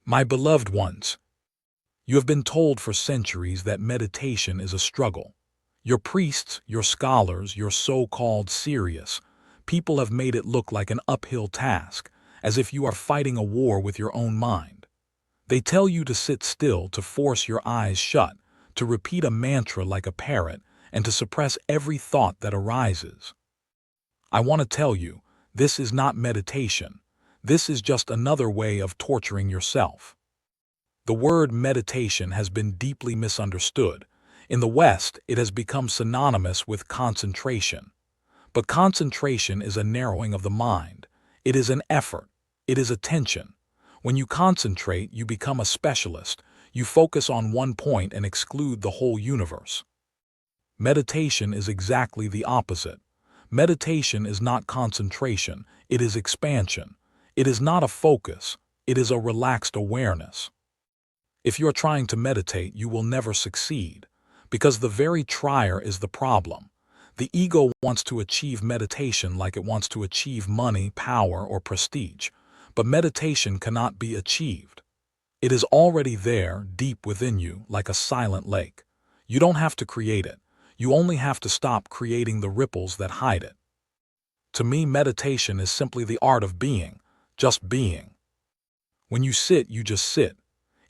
My beloved ones, you have been told for centuries that meditation is a struggle. Your priests, your scholars, your so-called serious people have made it look like an uphill task, as if you are fighting a war with your own mind. They tell you to sit still, to force your eyes shut, to repeat a mantra like a parrot, and to suppress every thought that arises. I want to tell you, this is not meditation. This is just another way of torturing yourself. The word meditation has been deeply misunderstood. In the West, it has become synonymous with concentration. But concentration is a narrowing of the mind. It is an effort. It is attention. When you concentrate, you become a specialist. You focus on one point and exclude the whole universe. Meditation is exactly the opposite. Meditation is not concentration. It is expansion. It is not a focus. It is a relaxed awareness. If you are trying to meditate, you will never succeed, because the very trier is the problem. The ego wants to achieve meditation like it wants to achieve money, power, or prestige. But meditation cannot be achieved. It is already there, deep within you, like a silent lake. You don't have to create it. You only have to stop creating the ripples that hide it. To me, meditation is simply the art of being, just being. When you sit, you just sit.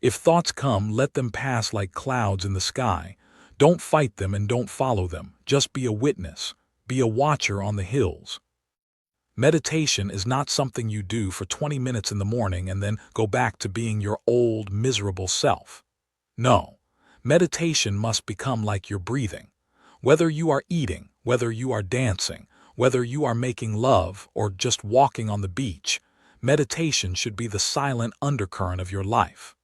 If thoughts come, let them pass like clouds in the sky. Don't fight them and don't follow them. Just be a witness. Be a watcher on the hills. Meditation is not something you do for 20 minutes in the morning and then go back to being your old, miserable self. No. Meditation must become like your breathing. Whether you are eating, whether you are dancing, whether you are making love or just walking on the beach, meditation should be the silent undercurrent of your life.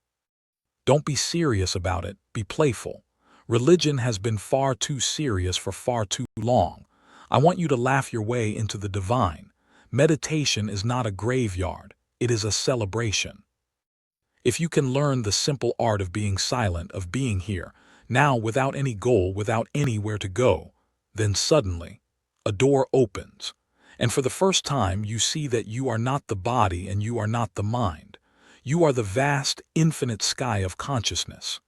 Don't be serious about it, be playful. Religion has been far too serious for far too long. I want you to laugh your way into the divine. Meditation is not a graveyard, it is a celebration. If you can learn the simple art of being silent, of being here, now without any goal, without anywhere to go, then suddenly, a door opens. And for the first time, you see that you are not the body and you are not the mind. You are the vast, infinite sky of consciousness.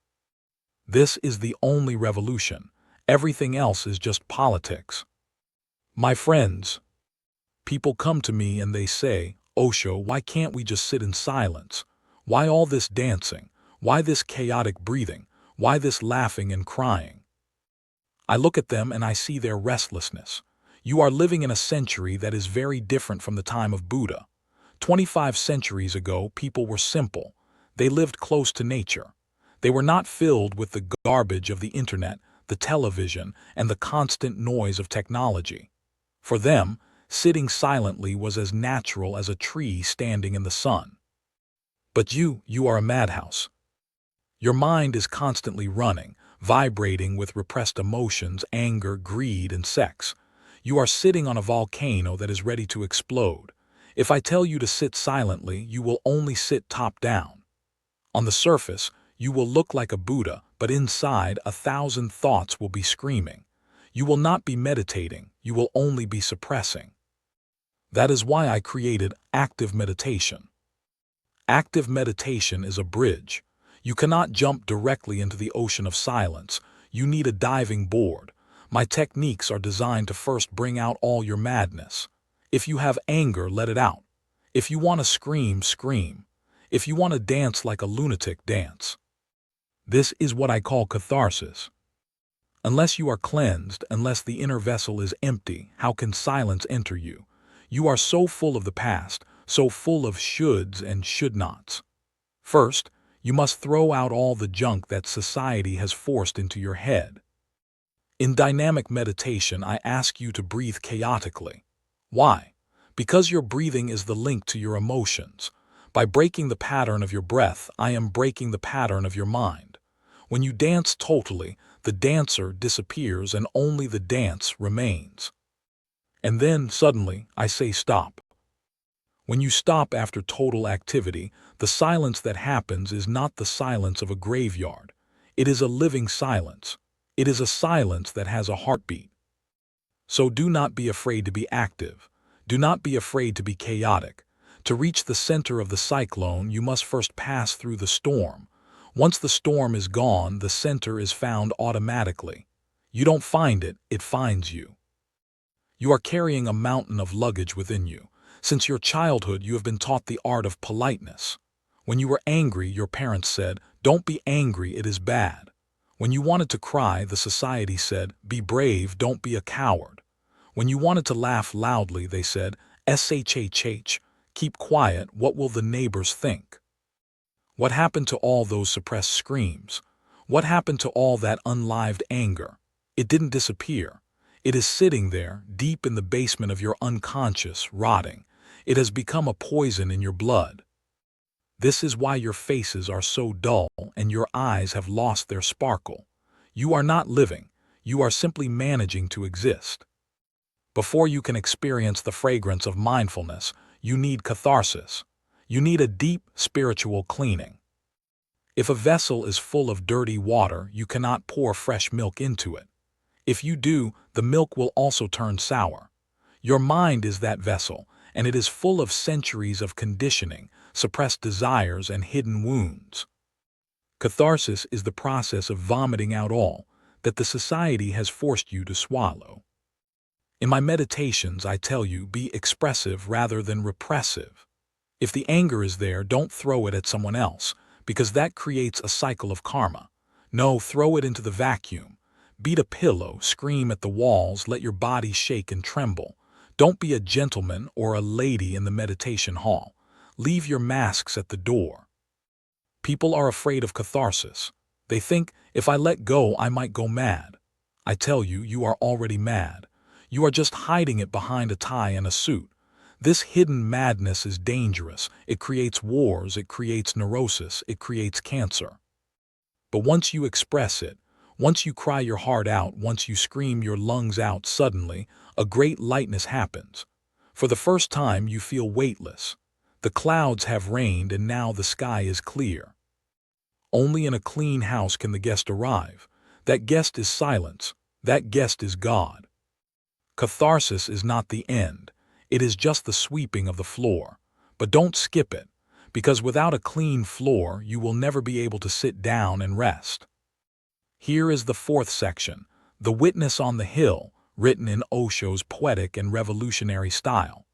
This is the only revolution. Everything else is just politics. My friends, people come to me and they say, Osho, why can't we just sit in silence? Why all this dancing? Why this chaotic breathing? Why this laughing and crying? I look at them and I see their restlessness. You are living in a century that is very different from the time of Buddha. 25 centuries ago, people were simple. They lived close to nature. They were not filled with the garbage of the internet, the television, and the constant noise of technology. For them, sitting silently was as natural as a tree standing in the sun. But you are a madhouse. Your mind is constantly running, vibrating with repressed emotions, anger, greed, and sex. You are sitting on a volcano that is ready to explode. If I tell you to sit silently, you will only sit top down. On the surface, you will look like a Buddha, but inside, 1,000 thoughts will be screaming. You will not be meditating, you will only be suppressing. That is why I created active meditation. Active meditation is a bridge. You cannot jump directly into the ocean of silence. You need a diving board. My techniques are designed to first bring out all your madness. If you have anger, let it out. If you want to scream, scream. If you want to dance like a lunatic, dance. This is what I call catharsis. Unless you are cleansed, unless the inner vessel is empty, how can silence enter you? You are so full of the past, so full of shoulds and should-nots. First, you must throw out all the junk that society has forced into your head. In dynamic meditation, I ask you to breathe chaotically. Why? Because your breathing is the link to your emotions. By breaking the pattern of your breath, I am breaking the pattern of your mind. When you dance totally, the dancer disappears and only the dance remains. And then, suddenly, I say stop. When you stop after total activity, the silence that happens is not the silence of a graveyard. It is a living silence. It is a silence that has a heartbeat. So do not be afraid to be active. Do not be afraid to be chaotic. To reach the center of the cyclone, you must first pass through the storm. Once the storm is gone, the center is found automatically. You don't find it, it finds you. You are carrying a mountain of luggage within you. Since your childhood, you have been taught the art of politeness. When you were angry, your parents said, "Don't be angry, it is bad." When you wanted to cry, the society said, "Be brave, don't be a coward." When you wanted to laugh loudly, they said, "Shhh, keep quiet, what will the neighbors think?" What happened to all those suppressed screams? What happened to all that unlived anger? It didn't disappear. It is sitting there, deep in the basement of your unconscious, rotting. It has become a poison in your blood. This is why your faces are so dull and your eyes have lost their sparkle. You are not living. You are simply managing to exist. Before you can experience the fragrance of mindfulness, you need catharsis. You need a deep spiritual cleaning. If a vessel is full of dirty water, you cannot pour fresh milk into it. If you do, the milk will also turn sour. Your mind is that vessel, and it is full of centuries of conditioning, suppressed desires, and hidden wounds. Catharsis is the process of vomiting out all that the society has forced you to swallow. In my meditations, I tell you, be expressive rather than repressive. If the anger is there, don't throw it at someone else, because that creates a cycle of karma. No, throw it into the vacuum. Beat a pillow, scream at the walls, let your body shake and tremble. Don't be a gentleman or a lady in the meditation hall. Leave your masks at the door. People are afraid of catharsis. They think, if I let go, I might go mad. I tell you, you are already mad. You are just hiding it behind a tie and a suit. This hidden madness is dangerous. It creates wars, it creates neurosis, it creates cancer. But once you express it, once you cry your heart out, once you scream your lungs out, suddenly, a great lightness happens. For the first time, you feel weightless. The clouds have rained and now the sky is clear. Only in a clean house can the guest arrive. That guest is silence. That guest is God. Catharsis is not the end. It is just the sweeping of the floor. But don't skip it, because without a clean floor, you will never be able to sit down and rest. Here is the fourth section, The Witness on the Hill, written in Osho's poetic and revolutionary style.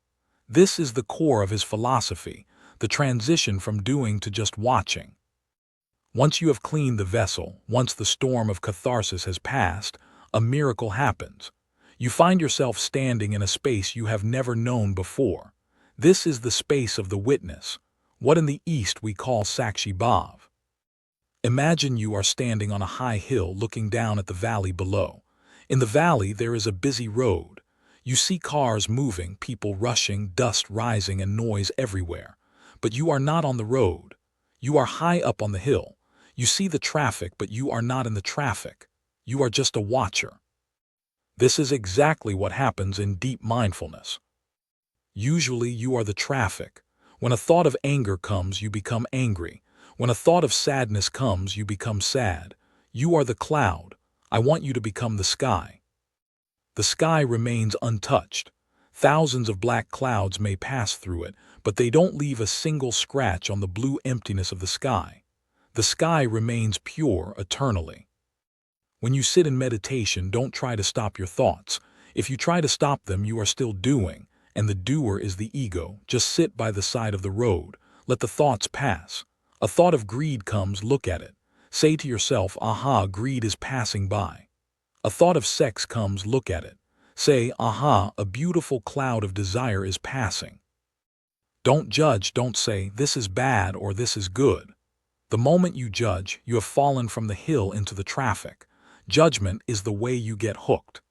This is the core of his philosophy, the transition from doing to just watching. Once you have cleaned the vessel, once the storm of catharsis has passed, a miracle happens. You find yourself standing in a space you have never known before. This is the space of the witness, what in the East we call Sakshi Bhav. Imagine you are standing on a high hill looking down at the valley below. In the valley there is a busy road. You see cars moving, people rushing, dust rising, and noise everywhere. But you are not on the road. You are high up on the hill. You see the traffic, but you are not in the traffic. You are just a watcher. This is exactly what happens in deep mindfulness. Usually you are the traffic. When a thought of anger comes, you become angry. When a thought of sadness comes, you become sad. You are the cloud. I want you to become the sky. The sky remains untouched. Thousands of black clouds may pass through it, but they don't leave a single scratch on the blue emptiness of the sky. The sky remains pure eternally. When you sit in meditation, don't try to stop your thoughts. If you try to stop them, you are still doing, and the doer is the ego. Just sit by the side of the road. Let the thoughts pass. A thought of greed comes, look at it. Say to yourself, aha, greed is passing by. A thought of sex comes, look at it. Say, aha, a beautiful cloud of desire is passing. Don't judge, don't say, this is bad or this is good. The moment you judge, you have fallen from the hill into the traffic. Judgment is the way you get hooked.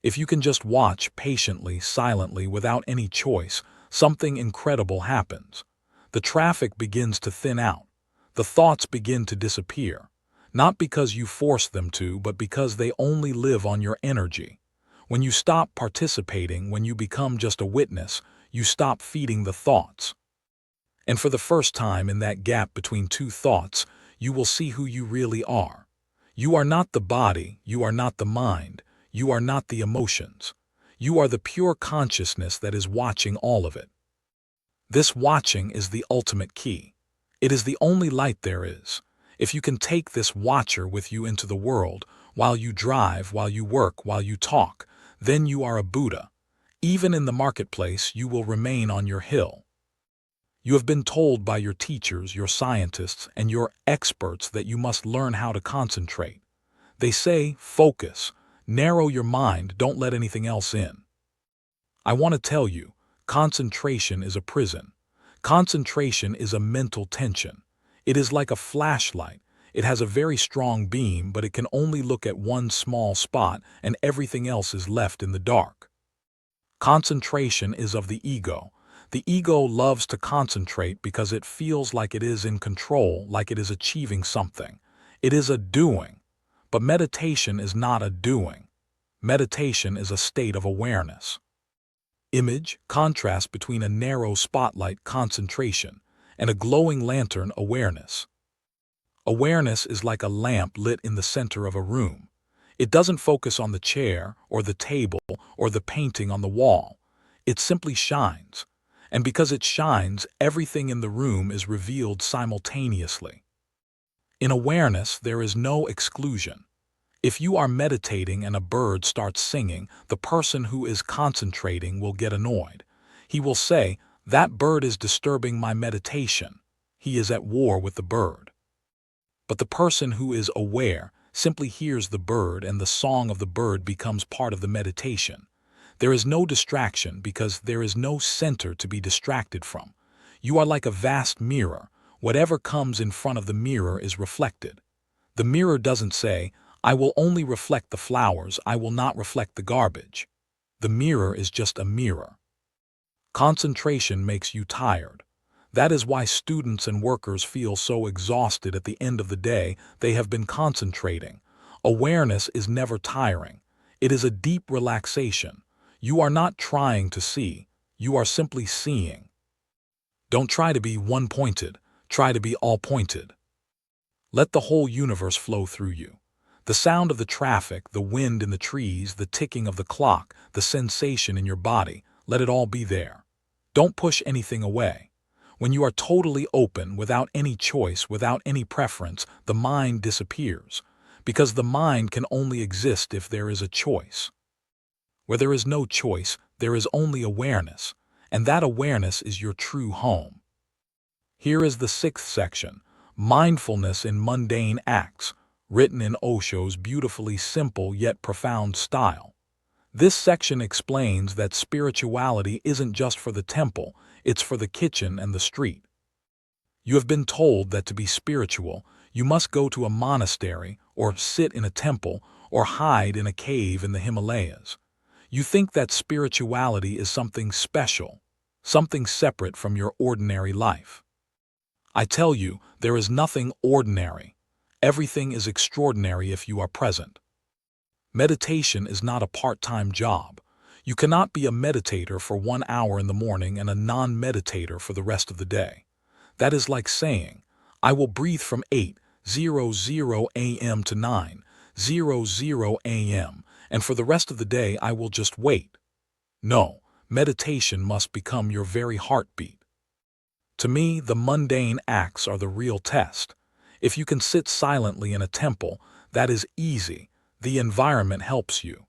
If you can just watch patiently, silently, without any choice, something incredible happens. The traffic begins to thin out. The thoughts begin to disappear. Not because you force them to, but because they only live on your energy. When you stop participating, when you become just a witness, you stop feeding the thoughts. And for the first time in that gap between two thoughts, you will see who you really are. You are not the body, you are not the mind, you are not the emotions. You are the pure consciousness that is watching all of it. This watching is the ultimate key. It is the only light there is. If you can take this watcher with you into the world, while you drive, while you work, while you talk, then you are a Buddha. Even in the marketplace, you will remain on your hill. You have been told by your teachers, your scientists, and your experts that you must learn how to concentrate. They say, focus, narrow your mind, don't let anything else in. I want to tell you, concentration is a prison. Concentration is a mental tension. It is like a flashlight. It has a very strong beam, but it can only look at one small spot, and everything else is left in the dark. Concentration is of the ego. The ego loves to concentrate because it feels like it is in control, like it is achieving something. It is a doing. But meditation is not a doing. Meditation is a state of awareness. Image, contrast between a narrow spotlight, concentration, and a glowing lantern, awareness. Awareness is like a lamp lit in the center of a room. It doesn't focus on the chair, or the table, or the painting on the wall. It simply shines. And because it shines, everything in the room is revealed simultaneously. In awareness, there is no exclusion. If you are meditating and a bird starts singing, the person who is concentrating will get annoyed. He will say, "That bird is disturbing my meditation." He is at war with the bird. But the person who is aware simply hears the bird, and the song of the bird becomes part of the meditation. There is no distraction because there is no center to be distracted from. You are like a vast mirror. Whatever comes in front of the mirror is reflected. The mirror doesn't say, "I will only reflect the flowers, I will not reflect the garbage." The mirror is just a mirror. Concentration makes you tired. That is why students and workers feel so exhausted at the end of the day. They have been concentrating. Awareness is never tiring. It is a deep relaxation. You are not trying to see, you are simply seeing. Don't try to be one-pointed, try to be all-pointed. Let the whole universe flow through you. The sound of the traffic, the wind in the trees, the ticking of the clock, the sensation in your body, let it all be there. Don't push anything away. When you are totally open, without any choice, without any preference, the mind disappears, because the mind can only exist if there is a choice. Where there is no choice, there is only awareness, and that awareness is your true home. Here is the 6th section, Mindfulness in Mundane Acts, written in Osho's beautifully simple yet profound style. This section explains that spirituality isn't just for the temple, it's for the kitchen and the street. You have been told that to be spiritual, you must go to a monastery, or sit in a temple, or hide in a cave in the Himalayas. You think that spirituality is something special, something separate from your ordinary life. I tell you, there is nothing ordinary. Everything is extraordinary if you are present. Meditation is not a part-time job. You cannot be a meditator for 1 hour in the morning and a non-meditator for the rest of the day. That is like saying, "I will breathe from 8:00 a.m. to 9:00 a.m., and for the rest of the day I will just wait." No, meditation must become your very heartbeat. To me, the mundane acts are the real test. If you can sit silently in a temple, that is easy. The environment helps you.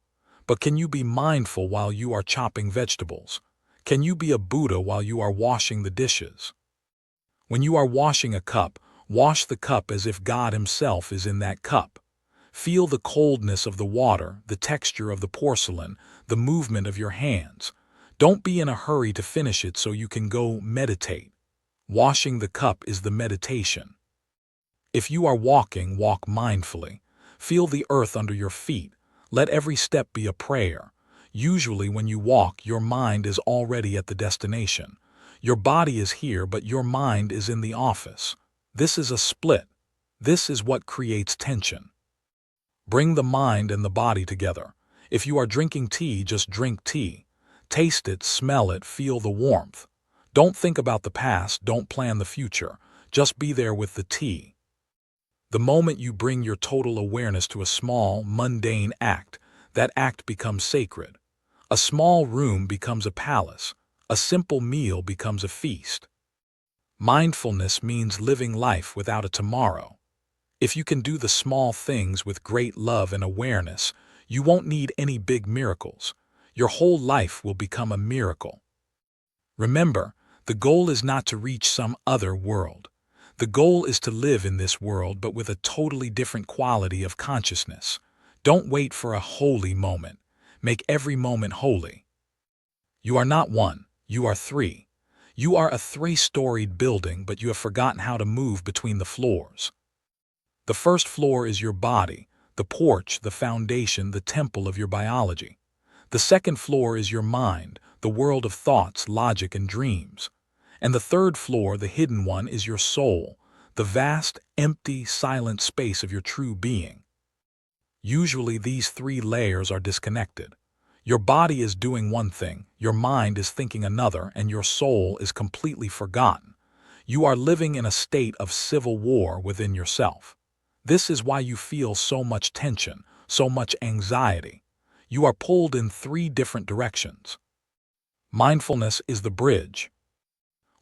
But can you be mindful while you are chopping vegetables? Can you be a Buddha while you are washing the dishes? When you are washing a cup, wash the cup as if God Himself is in that cup. Feel the coldness of the water, the texture of the porcelain, the movement of your hands. Don't be in a hurry to finish it so you can go meditate. Washing the cup is the meditation. If you are walking, walk mindfully. Feel the earth under your feet. Let every step be a prayer. Usually when you walk, your mind is already at the destination. Your body is here, but your mind is in the office. This is a split. This is what creates tension. Bring the mind and the body together. If you are drinking tea, just drink tea. Taste it, smell it, feel the warmth. Don't think about the past, don't plan the future. Just be there with the tea. The moment you bring your total awareness to a small, mundane act, that act becomes sacred. A small room becomes a palace. A simple meal becomes a feast. Mindfulness means living life without a tomorrow. If you can do the small things with great love and awareness, you won't need any big miracles. Your whole life will become a miracle. Remember, the goal is not to reach some other world. The goal is to live in this world but with a totally different quality of consciousness. Don't wait for a holy moment. Make every moment holy. You are not one, you are three. You are a three-storied building, but you have forgotten how to move between the floors. The first floor is your body, the porch, the foundation, the temple of your biology. The second floor is your mind, the world of thoughts, logic, and dreams. And the third floor, the hidden one, is your soul, the vast, empty, silent space of your true being. Usually these three layers are disconnected. Your body is doing one thing, your mind is thinking another, and your soul is completely forgotten. You are living in a state of civil war within yourself. This is why you feel so much tension, so much anxiety. You are pulled in three different directions. Mindfulness is the bridge.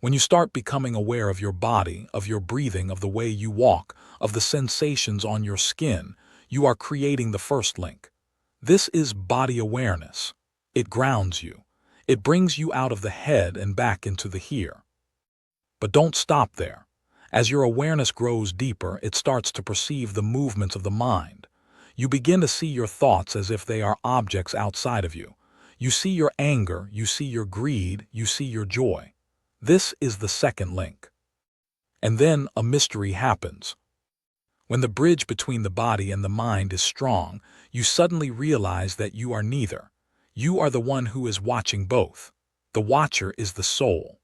When you start becoming aware of your body, of your breathing, of the way you walk, of the sensations on your skin, you are creating the first link. This is body awareness. It grounds you. It brings you out of the head and back into the here. But don't stop there. As your awareness grows deeper, it starts to perceive the movements of the mind. You begin to see your thoughts as if they are objects outside of you. You see your anger, you see your greed, you see your joy. This is the second link. And then a mystery happens. When the bridge between the body and the mind is strong, you suddenly realize that you are neither. You are the one who is watching both. The watcher is the soul.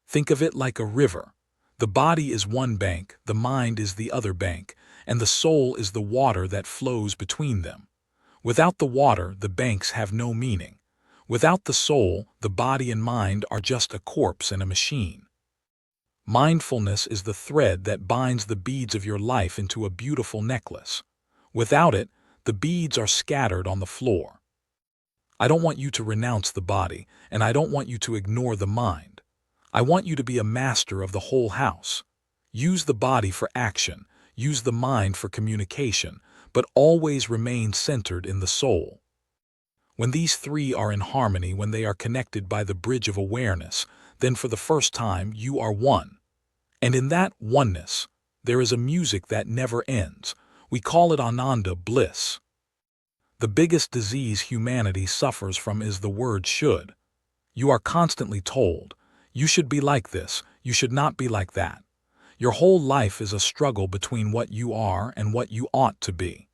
Think of it like a river. The body is one bank, the mind is the other bank, and the soul is the water that flows between them. Without the water, the banks have no meaning. Without the soul, the body and mind are just a corpse and a machine. Mindfulness is the thread that binds the beads of your life into a beautiful necklace. Without it, the beads are scattered on the floor. I don't want you to renounce the body, and I don't want you to ignore the mind. I want you to be a master of the whole house. Use the body for action, use the mind for communication, but always remain centered in the soul. When these three are in harmony, when they are connected by the bridge of awareness, then for the first time you are one. And in that oneness, there is a music that never ends. We call it Ananda, bliss. The biggest disease humanity suffers from is the word should. You are constantly told, you should be like this, you should not be like that. Your whole life is a struggle between what you are and what you ought to be.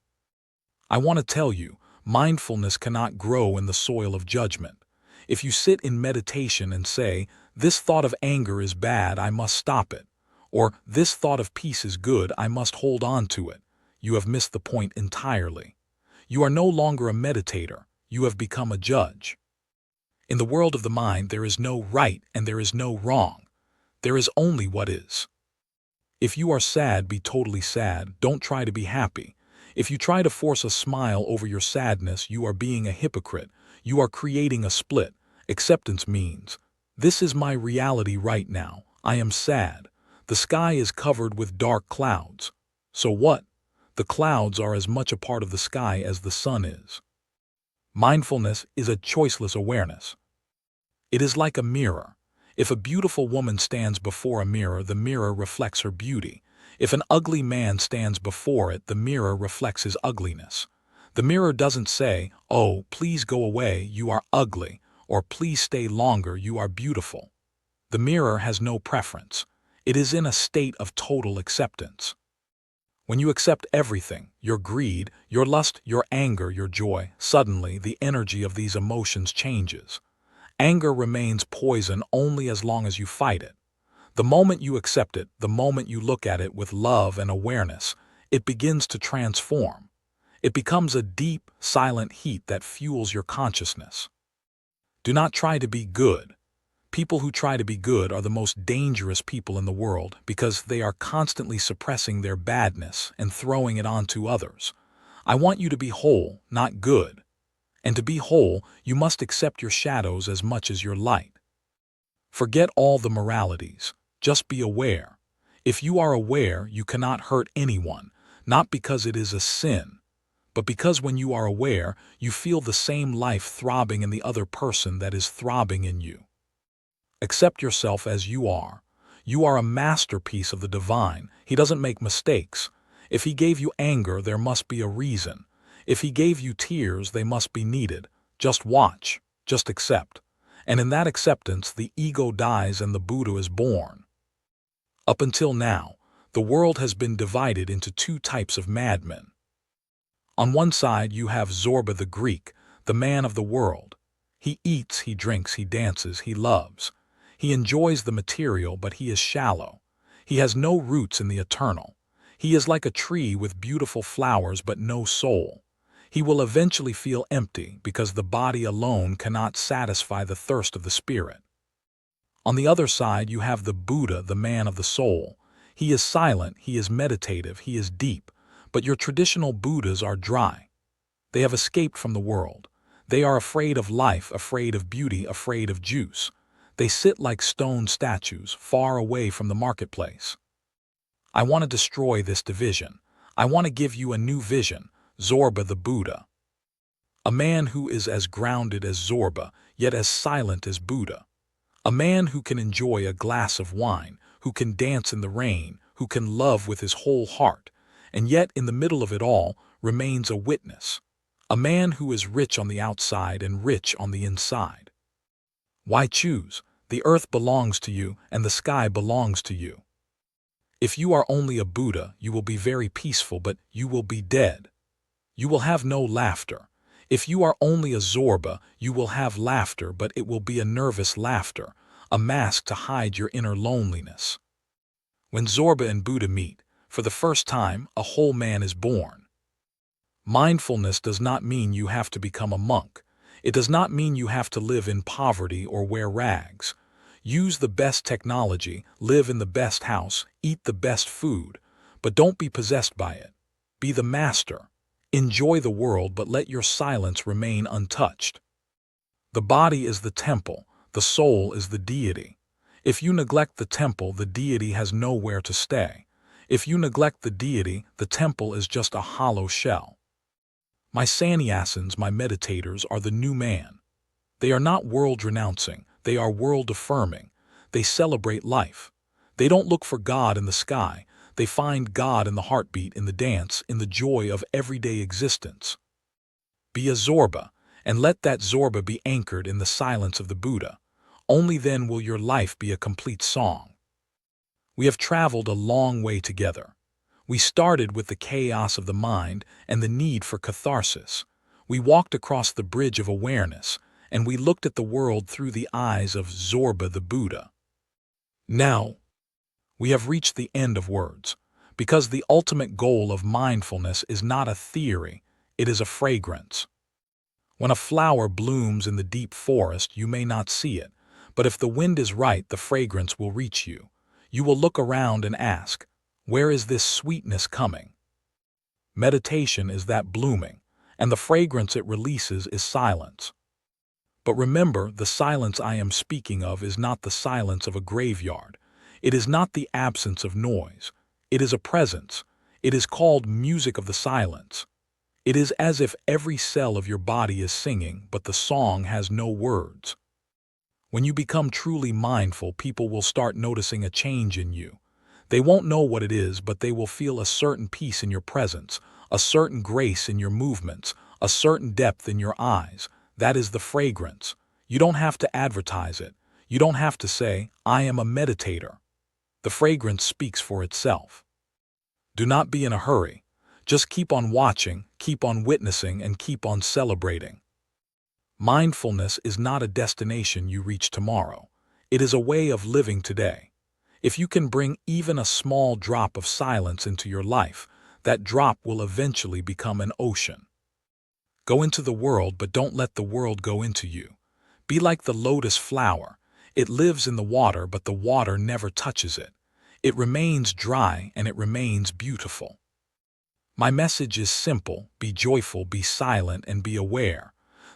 I want to tell you, mindfulness cannot grow in the soil of judgment. If you sit in meditation and say, this thought of anger is bad, I must stop it, or this thought of peace is good, I must hold on to it, you have missed the point entirely. You are no longer a meditator, you have become a judge. In the world of the mind, there is no right and there is no wrong. There is only what is. If you are sad, be totally sad. Don't try to be happy. If you try to force a smile over your sadness, you are being a hypocrite. You are creating a split. Acceptance means, this is my reality right now. I am sad. The sky is covered with dark clouds. So what? The clouds are as much a part of the sky as the sun is. Mindfulness is a choiceless awareness. It is like a mirror. If a beautiful woman stands before a mirror, the mirror reflects her beauty. If an ugly man stands before it, the mirror reflects his ugliness. The mirror doesn't say, oh, please go away, you are ugly, or please stay longer, you are beautiful. The mirror has no preference. It is in a state of total acceptance. When you accept everything, your greed, your lust, your anger, your joy, suddenly the energy of these emotions changes. Anger remains poison only as long as you fight it. The moment you accept it, the moment you look at it with love and awareness, it begins to transform. It becomes a deep, silent heat that fuels your consciousness. Do not try to be good. People who try to be good are the most dangerous people in the world because they are constantly suppressing their badness and throwing it onto others. I want you to be whole, not good. And to be whole, you must accept your shadows as much as your light. Forget all the moralities. Just be aware. If you are aware, you cannot hurt anyone, not because it is a sin, but because when you are aware, you feel the same life throbbing in the other person that is throbbing in you. Accept yourself as you are. You are a masterpiece of the divine. He doesn't make mistakes. If he gave you anger, there must be a reason. If he gave you tears, they must be needed. Just watch. Just accept. And in that acceptance, the ego dies and the Buddha is born. Up until now, the world has been divided into two types of madmen. On one side, you have Zorba the Greek, the man of the world. He eats, he drinks, he dances, he loves. He enjoys the material, but he is shallow. He has no roots in the eternal. He is like a tree with beautiful flowers but no soul. He will eventually feel empty because the body alone cannot satisfy the thirst of the spirit. On the other side, you have the Buddha, the man of the soul. He is silent, he is meditative, he is deep, but your traditional Buddhas are dry. They have escaped from the world. They are afraid of life, afraid of beauty, afraid of juice. They sit like stone statues, far away from the marketplace. I want to destroy this division. I want to give you a new vision, Zorba the Buddha. A man who is as grounded as Zorba, yet as silent as Buddha. A man who can enjoy a glass of wine, who can dance in the rain, who can love with his whole heart, and yet in the middle of it all remains a witness. A man who is rich on the outside and rich on the inside. Why choose? The earth belongs to you and the sky belongs to you. If you are only a Buddha, you will be very peaceful, but you will be dead. You will have no laughter. If you are only a Zorba, you will have laughter, but it will be a nervous laughter, a mask to hide your inner loneliness. When Zorba and Buddha meet, for the first time, a whole man is born. Mindfulness does not mean you have to become a monk. It does not mean you have to live in poverty or wear rags. Use the best technology, live in the best house, eat the best food, but don't be possessed by it. Be the master. Enjoy the world, but let your silence remain untouched. The body is the temple, the soul is the deity. If you neglect the temple, the deity has nowhere to stay. If you neglect the deity, the temple is just a hollow shell. My sannyasins, my meditators, are the new man. They are not world-renouncing, they are world-affirming. They celebrate life. They don't look for God in the sky. They find God in the heartbeat, in the dance, in the joy of everyday existence. Be a Zorba, and let that Zorba be anchored in the silence of the Buddha. Only then will your life be a complete song. We have traveled a long way together. We started with the chaos of the mind and the need for catharsis. We walked across the bridge of awareness, and we looked at the world through the eyes of Zorba the Buddha. Now, we have reached the end of words, because the ultimate goal of mindfulness is not a theory, it is a fragrance. When a flower blooms in the deep forest, you may not see it, but if the wind is right, the fragrance will reach you. You will look around and ask, where is this sweetness coming? Meditation is that blooming, and the fragrance it releases is silence. But remember, the silence I am speaking of is not the silence of a graveyard. It is not the absence of noise. It is a presence. It is called music of the silence. It is as if every cell of your body is singing, but the song has no words. When you become truly mindful, people will start noticing a change in you. They won't know what it is, but they will feel a certain peace in your presence, a certain grace in your movements, a certain depth in your eyes. That is the fragrance. You don't have to advertise it. You don't have to say, I am a meditator. The fragrance speaks for itself. Do not be in a hurry. Just keep on watching, keep on witnessing, and keep on celebrating. Mindfulness is not a destination you reach tomorrow. It is a way of living today. If you can bring even a small drop of silence into your life, that drop will eventually become an ocean. Go into the world, but don't let the world go into you. Be like the lotus flower. It lives in the water, but the water never touches it. It remains dry and it remains beautiful. My message is simple: be joyful, be silent, and be aware.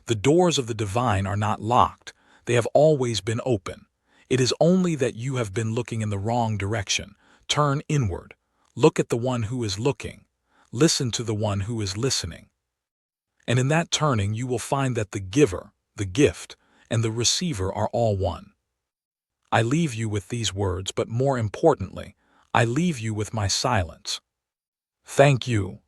The doors of the divine are not locked. They have always been open. It is only that you have been looking in the wrong direction. Turn inward. Look at the one who is looking. Listen to the one who is listening. And in that turning, you will find that the giver, the gift, and the receiver are all one. I leave you with these words, but more importantly, I leave you with my silence. Thank you.